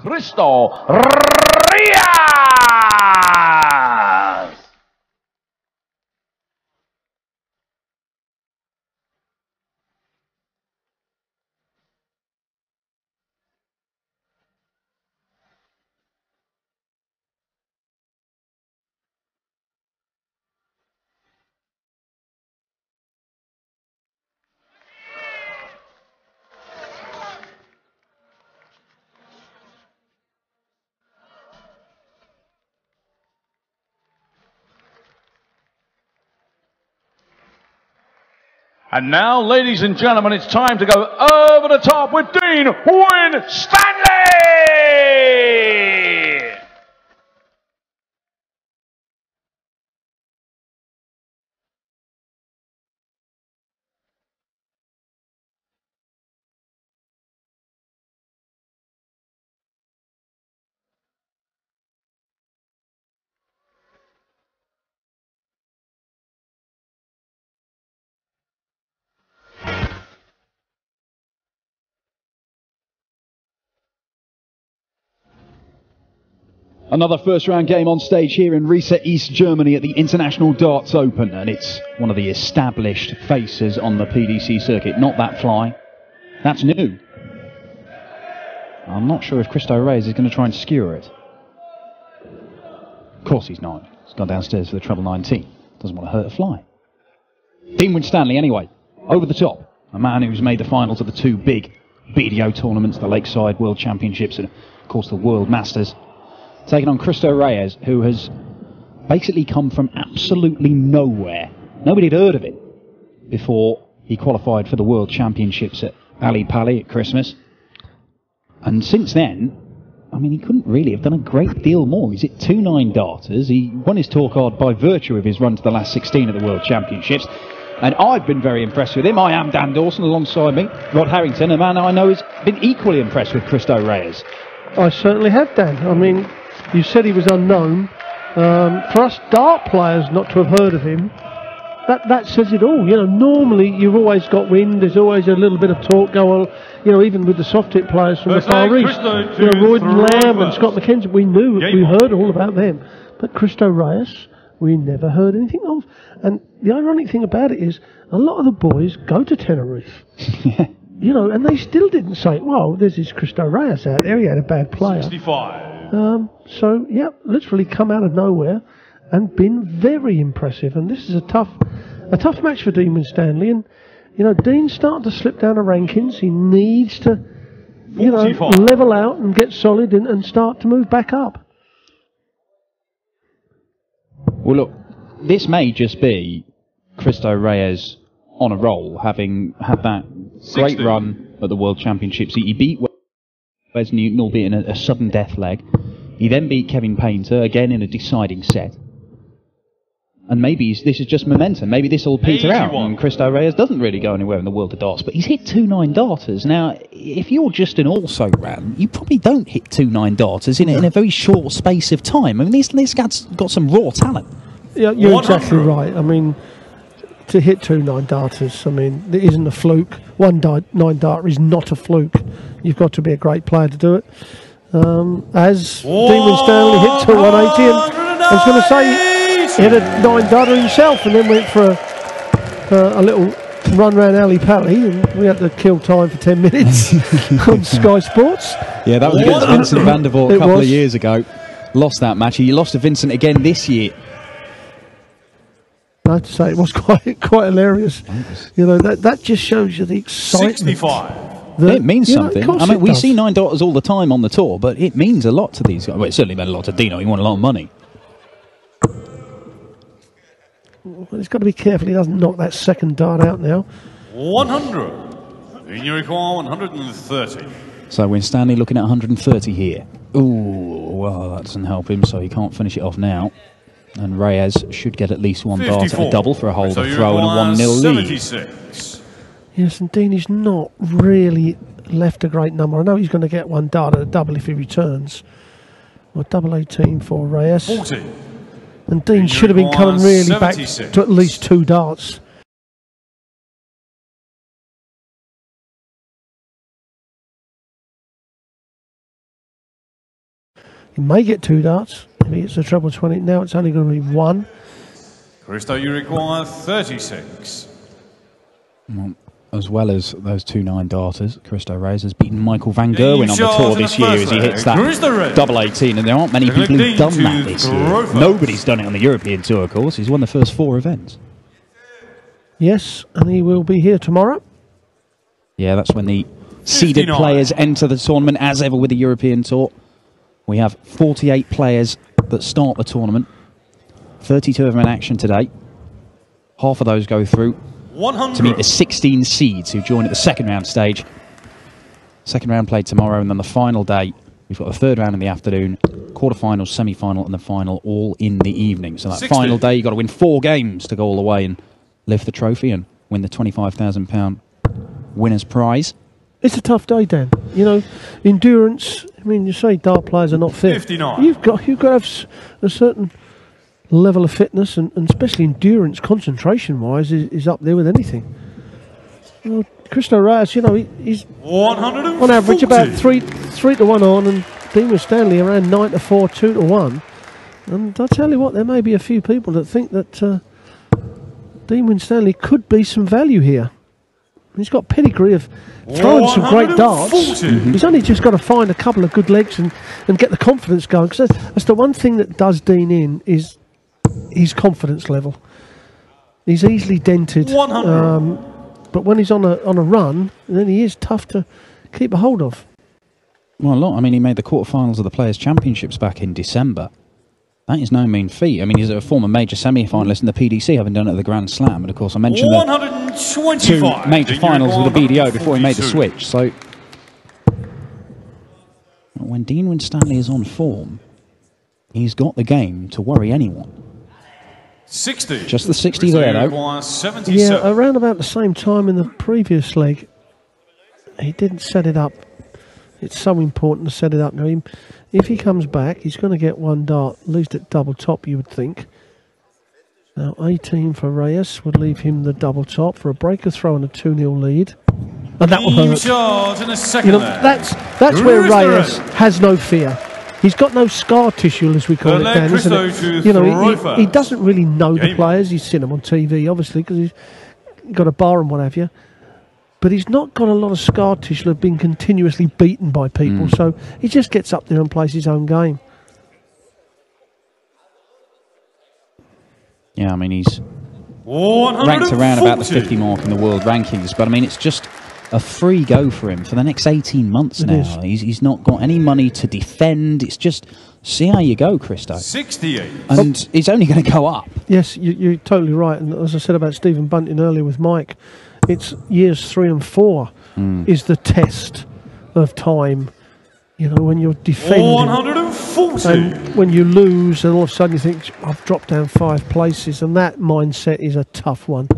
Christo Reyes. And now, ladies and gentlemen, it's time to go over the top with Dean Winstanley. Another first-round game on stage here in Riesa, East Germany at the International Darts Open, and it's one of the established faces on the PDC circuit. Not that fly. That's new. I'm not sure if Christo Reyes is going to try and skewer it. Of course he's not. He's gone downstairs for the treble 19. Doesn't want to hurt a fly. Dean Winstanley, anyway, over the top. A man who's made the finals of the two big BDO tournaments, the Lakeside World Championships and, of course, the World Masters. Taking on Christo Reyes, who has basically come from absolutely nowhere. Nobody had heard of him before he qualified for the World Championships at Ali Pali at Christmas. And since then, I mean, he couldn't really have done a great deal more. He's hit 2-9 darters. He won his tour card by virtue of his run to the last 16 of the World Championships. And I've been very impressed with him. I am Dan Dawson alongside me. Rod Harrington, a man I know has been equally impressed with Christo Reyes. I certainly have, Dan. I mean, you said he was unknown. For us dart players not to have heard of him, that says it all. You know, normally you've always got wind. There's always a little bit of talk going on. You know, even with the soft hit players from the Far East, you know, Royden Lamb and Scott McKenzie, we heard all about them. But Christo Reyes, we never heard anything of. And the ironic thing about it is, a lot of the boys go to Tenerife. You know, and they still didn't say, well, there's this Christo Reyes out there. He had a bad player. 65. So, yeah, literally come out of nowhere and been very impressive. And this is a tough match for Dean Winstanley. And, you know, Dean's starting to slip down the rankings. He needs to, you know, level out and get solid and start to move back up. Well, look, this may just be Christo Reyes on a roll, having had that great run at the World Championships. He beat Wes Newton, albeit in a sudden death leg. He then beat Kevin Painter, again in a deciding set. And maybe this is just momentum. Maybe this will peter out and Christo Reyes doesn't really go anywhere in the world of darts. But he's hit 2-9 darters. Now, if you're just an also-ran, you probably don't hit 2-9 darters in a very short space of time. I mean, this guy's got some raw talent. Yeah, you're exactly right. I mean, to hit 2-9 darters, I mean, it isn't a fluke. 1-9 darter is not a fluke. You've got to be a great player to do it. As Dean Winstanley hit to 180, and I was going to say he hit a 9 darter himself, and then went for a little run round Ali Pali, and we had to kill time for 10 minutes on Sky Sports. Yeah, that was against Vincent van der Voort a couple of years ago. Lost that match. He lost to Vincent again this year. I have to say, it was quite hilarious. You know, that just shows you the excitement. 65. It means something. I mean, we see 9 darters all the time on the tour, but it means a lot to these guys. Well, it certainly meant a lot to Dino. He won a lot of money. Well, he's got to be careful he doesn't knock that second dart out now. 100. In your require 130. So Winstanley looking at 130 here. Ooh, well, that doesn't help him, so he can't finish it off now. And Reyes should get at least 1 dart at a double for a hold of throw and a 1-0 lead. Yes, and Deanie's not really left a great number. I know he's going to get 1 dart at a double if he returns. Well, double 18 for Reyes. 40. And Dean should have been coming really back to at least 2 darts. He may get 2 darts if he gets the treble 20. Now it's only going to be 1. Christo, you require 36. Well, as well as those 2 9-darters, Christo Reyes has beaten Michael Van Gerwen on the tour this year as he hits that double 18, and there aren't many people who've done that this year. Nobody's done it on the European Tour, of course. He's won the first 4 events. Yes, and he will be here tomorrow. Yeah, that's when the seeded players enter the tournament, as ever with the European Tour. We have 48 players that start the tournament. 32 of them in action today. Half of those go through 100. to meet the 16 seeds who join at the second round stage. Second round played tomorrow, and then the final day, we've got the third round in the afternoon, quarterfinals, semi-final, and the final all in the evening. So that 60. final day, you've got to win 4 games to go all the way and lift the trophy and win the £25,000 winner's prize. It's a tough day, Dan. You know, endurance. I mean, you say dart players are not fit. 59. You've got to have a certain level of fitness, and especially endurance, concentration-wise, is up there with anything. Well, Christo Reyes, you know, he's 140. on average about 3 to 1 on, and Dean Winstanley around 9 to 4, 2 to 1. And I'll tell you what, there may be a few people that think that Dean Winstanley could be some value here. He's got pedigree of throwing some great darts. He's only just got to find a couple of good legs and get the confidence going. Because that's the one thing that does Dean in, is his confidence level. He's easily dented. But when he's on a run, then he is tough to keep a hold of. Well, look, I mean, he made the quarterfinals of the Players' Championships back in December. That is no mean feat. I mean, he's a former major semi-finalist in the PDC, having done it at the Grand Slam. And, of course, I mentioned the 2 major finals with the BDO before he made the switch. So, when Dean Winstanley is on form, he's got the game to worry anyone. 60. Just the 60 there, though. Yeah, around about the same time in the previous leg, he didn't set it up. It's so important to set it up now. If he comes back, he's going to get 1 dart, at least at double top, you would think. Now, 18 for Reyes would leave him the double top for a breaker throw and a 2-0 lead. And that will hurt. You know, that's where Reyes has no fear. He's got no scar tissue, as we call it, Dan, isn't it? You know, he doesn't really know the players. He's seen them on TV, obviously, because he's got a bar and what have you. But he's not got a lot of scar tissue of being continuously beaten by people, so he just gets up there and plays his own game. Yeah, I mean, he's ranked around about the 50 mark in the world rankings, but I mean, it's just a free go for him for the next 18 months now. He's not got any money to defend. It's just see how you go, Christo. 68. And he's only going to go up. Yes, you're totally right. And as I said about Stephen Bunting earlier with Mike, it's years 3 and 4 is the test of time. You know, when you're defending. 140. And when you lose, and all of a sudden you think, I've dropped down 5 places, and that mindset is a tough one.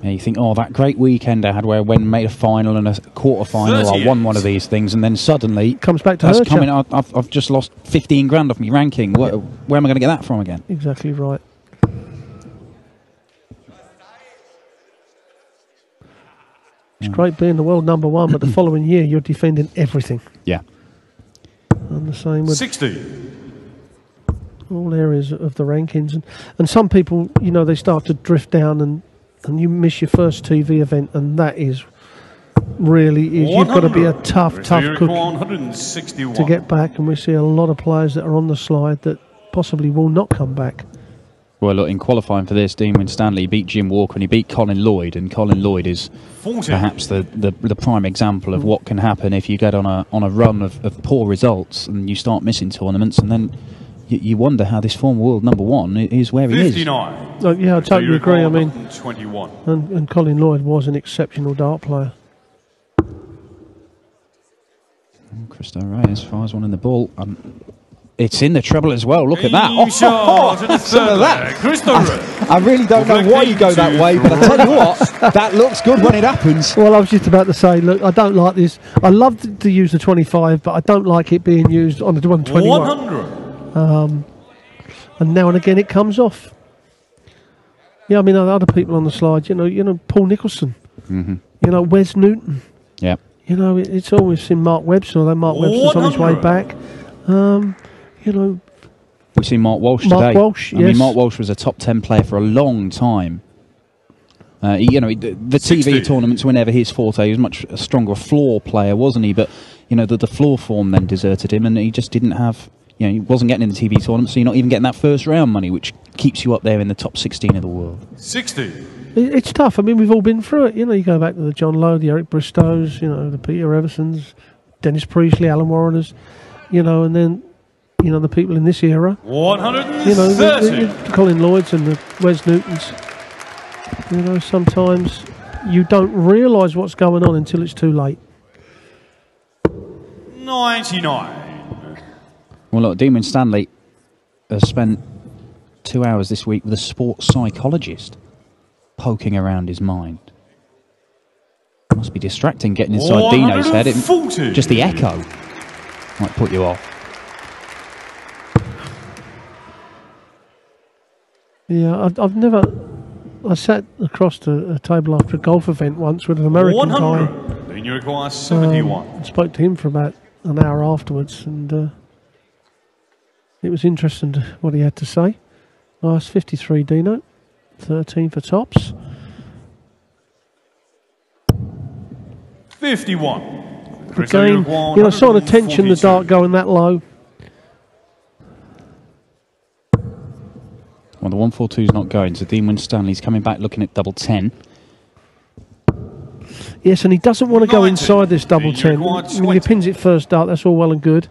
Yeah, you think, oh, that great weekend I had where I went and made a final and a quarter-final, I won one of these things, and then suddenly comes back to hurt you. I've just lost 15 grand off my ranking. Where am I going to get that from again? Exactly right. It's great being the world #1, but the following year you're defending everything. Yeah. And the same with 60. all areas of the rankings. And some people, you know, they start to drift down and you miss your first TV event, and that is really, you've got to be a tough cookie to get back. And we see a lot of players that are on the slide that possibly will not come back. Well, look, in qualifying for this, Dean Winstanley beat Jim Walker and he beat Colin Lloyd, and Colin Lloyd is perhaps the prime example of what can happen if you get on a run of poor results and you start missing tournaments, and then you wonder how this former world #1 is where he 59. is. Yeah, I totally agree. I mean, 21. And Colin Lloyd was an exceptional dart player. Christo Reyes fires one in the ball. It's in the treble as well. Look at that. Some of that. I really don't know why you go that way, but I tell you what, that looks good when it happens. Well, I was just about to say, look, I don't like this. I love to use the 25, but I don't like it being used on the 121. 100. And now and again it comes off. Yeah, I mean, other people on the slide, you know, Paul Nicholson, you know, Wes Newton. Yeah. You know, it's always seen Mark Webster, although Mark Webster's on his way back. you know. We've seen Mark Walsh Mark today. Walsh, I yes. mean, Mark Walsh was a top 10 player for a long time. You know, the TV tournaments were never his forte. He was much a stronger floor player, wasn't he? But, you know, the floor form then deserted him, and he just didn't have, you know, he wasn't getting in the TV tournament, so you're not even getting that first round money, which keeps you up there in the top 16 of the world. 60. It's tough. I mean, we've all been through it. You know, you go back to the John Lowe, the Eric Bristows, you know, the Peter Eversons, Dennis Priestley, Alan Warreners, you know, and then, you know, the people in this era. 130. You know, the Colin Lloyds and the Wes Newtons. You know, sometimes you don't realise what's going on until it's too late. 99. Well, look, Dean Winstanley has spent 2 hours this week with a sports psychologist poking around his mind. Must be distracting getting inside Dino's head. Just the echo might put you off. Yeah, I've never... I sat across a table after a golf event once with an American guy. Then you require 71. I spoke to him for about an hour afterwards, and it was interesting what he had to say. Last 53 Dino, 13 for tops. 51. Again, you know, saw the tension, the dart going that low. Well, the 142's not going, so Dean Winstanley's coming back looking at double 10. Yes, and he doesn't want to go inside this double 10. When he pins it first dart, that's all well and good.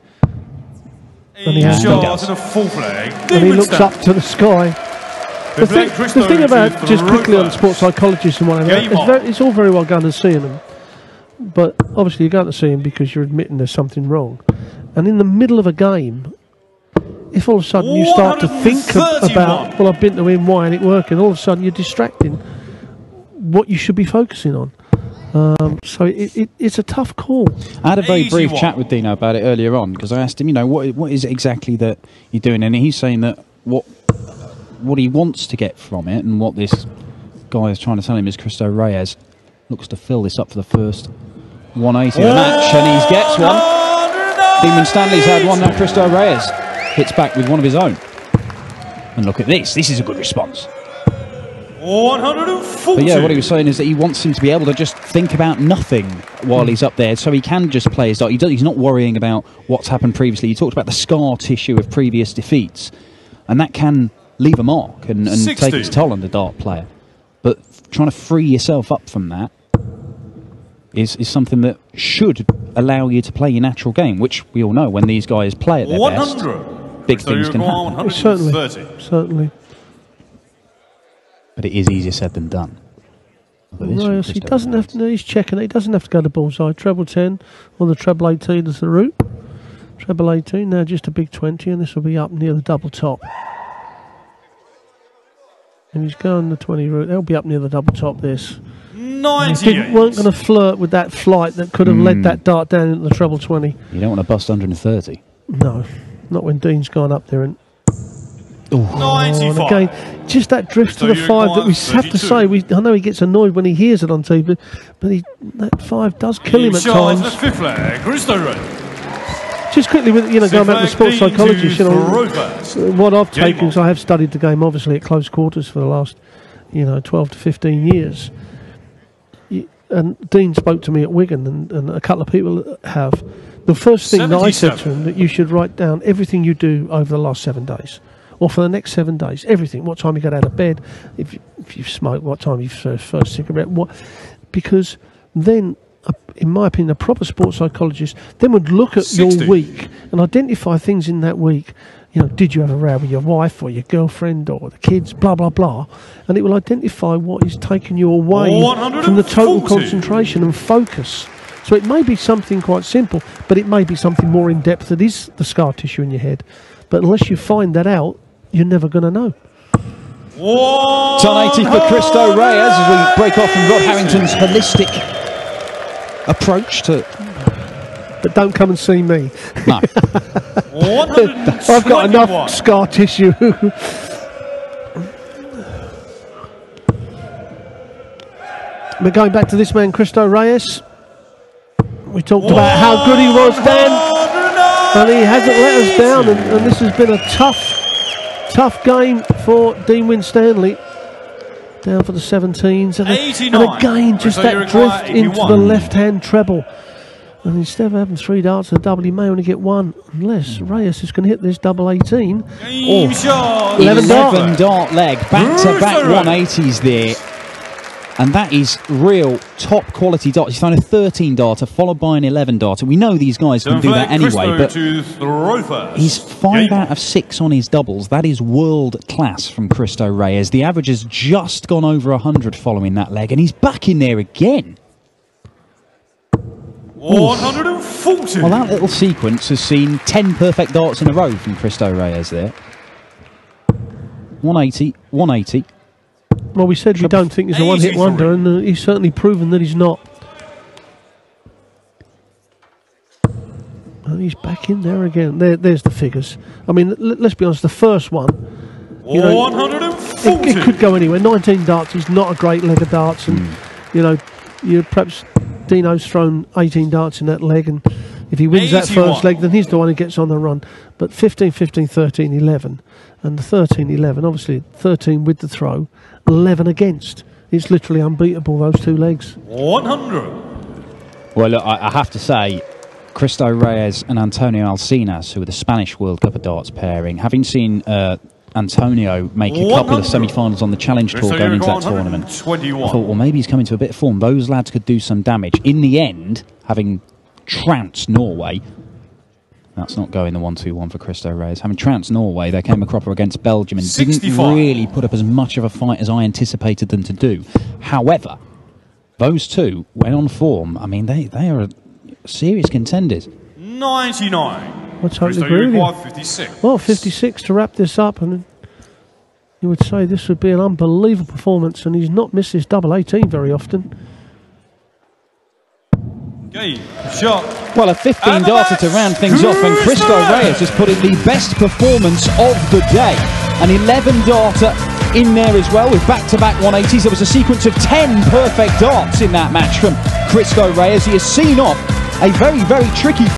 And he has done. And he looks up to the sky. The thing about, just quickly on sports psychologists and whatever, it's all very well going and seeing them. But obviously you're going to see them because you're admitting there's something wrong. And in the middle of a game, if all of a sudden you start to think about, well, I've been to him, why ain't it working? All of a sudden you're distracting what you should be focusing on. So it's a tough call. I had a very brief chat with Dino about it earlier on, because I asked him, you know, what is it exactly that you're doing? And he's saying that what he wants to get from it, and what this guy is trying to tell him, is Christo Reyes looks to fill this up for the first 180 of the match, and he gets one. Dean Winstanley's had one now. Christo Reyes hits back with one of his own. And look at this. This is a good response. 140. But yeah, what he was saying is that he wants him to be able to just think about nothing while he's up there, so he can just play his dart. He's not worrying about what's happened previously. He talked about the scar tissue of previous defeats, and that can leave a mark and take its toll on the dart player. But trying to free yourself up from that is something that should allow you to play your natural game, which we all know when these guys play at their best, big things can happen. Certainly. But it is easier said than done. Reyes, he doesn't have to. He's checking it. He doesn't have to go to bullseye. Treble 10 or the treble 18 is the route. Treble 18 now, just a big 20, and this will be up near the double top. And he's going the 20 route. They'll be up near the double top. This. 98. Weren't going to flirt with that flight that could have led that dart down into the treble 20. You don't want to bust 130. No, not when Dean's gone up there and. 95. And again, just that drift to the 5 that we have to say. I know he gets annoyed when he hears it on TV, but that 5 does kill him at times. The fifth flag, Christo Reyes. Just quickly, with going back to sports psychologist, you know, what I've taken is I have studied the game obviously at close quarters for the last, 12 to 15 years. And Dean spoke to me at Wigan, and a couple of people have. The first thing that I said to him, that you should write down everything you do over the last 7 days. Or for the next 7 days, everything. What time you got out of bed, if you smoke, what time you first cigarette, because then, in my opinion, a proper sports psychologist then would look at 60. Your week and identify things in that week. Did you have a row with your wife or your girlfriend or the kids, blah, blah, blah. And it will identify what is taking you away from the total concentration and focus. So it may be something quite simple, but it may be something more in-depth that is the scar tissue in your head. But unless you find that out, you're never going to know. 180 for Christo Reyes as we break off from Rod Harrington's holistic approach to... But don't come and see me. No. I've got enough scar tissue. We're going back to this man, Christo Reyes. We talked about how good he was then. And he hasn't let us down, and this has been a tough game for Dean Winstanley. Down for the 17s, and again just that drift into the left-hand treble. And instead of having 3 darts and a double, he may only get 1, unless Reyes is going to hit this double 18. Oh, 11 dart leg, back-to-back 180s there. And that is real top quality darts. He's thrown a 13 darter followed by an 11 darter. We know these guys can do that anyway, but he's 5 out of 6 on his doubles. That is world class from Christo Reyes. The average has just gone over 100 following that leg, and he's back in there again. 140. Well, that little sequence has seen 10 perfect darts in a row from Christo Reyes there. 180, 180. Well, we said we don't think he's a one-hit wonder, and he's certainly proven that he's not. And he's back in there again. There's the figures. I mean, let's be honest, the first one, you know, 140. it could go anywhere. 19 darts is not a great leg of darts, and you know, perhaps Dino's thrown 18 darts in that leg, and if he wins that first leg, then he's the one who gets on the run. But 15, 15, 13, 11, and the 13, 11, obviously 13 with the throw, 11 against. It's literally unbeatable, those 2 legs. 100. Well, look, I have to say, Christo Reyes and Antonio Alcinas, who were the Spanish World Cup of Darts pairing, having seen Antonio make a couple of semi-finals on the Challenge Tour going into that tournament, I thought, well, maybe he's coming to a bit of form. Those lads could do some damage. In the end, having trounced Norway, that's not going the 1-2-1 for Christo Reyes. Having trounced Norway, they came a cropper against Belgium and 65. Didn't really put up as much of a fight as I anticipated them to do. However, those two, when on form, I mean, they are serious contenders. 99. I totally agree with you. 56. Well, 56 to wrap this up, and you would say this would be an unbelievable performance, and he's not missed his double 18 very often. Game shot. Well, a 15 darter to round things off, and Christo Reyes has put in the best performance of the day. An 11 darter in there as well with back-to-back 180s. There was a sequence of 10 perfect darts in that match from Christo Reyes. He has seen off a very, very tricky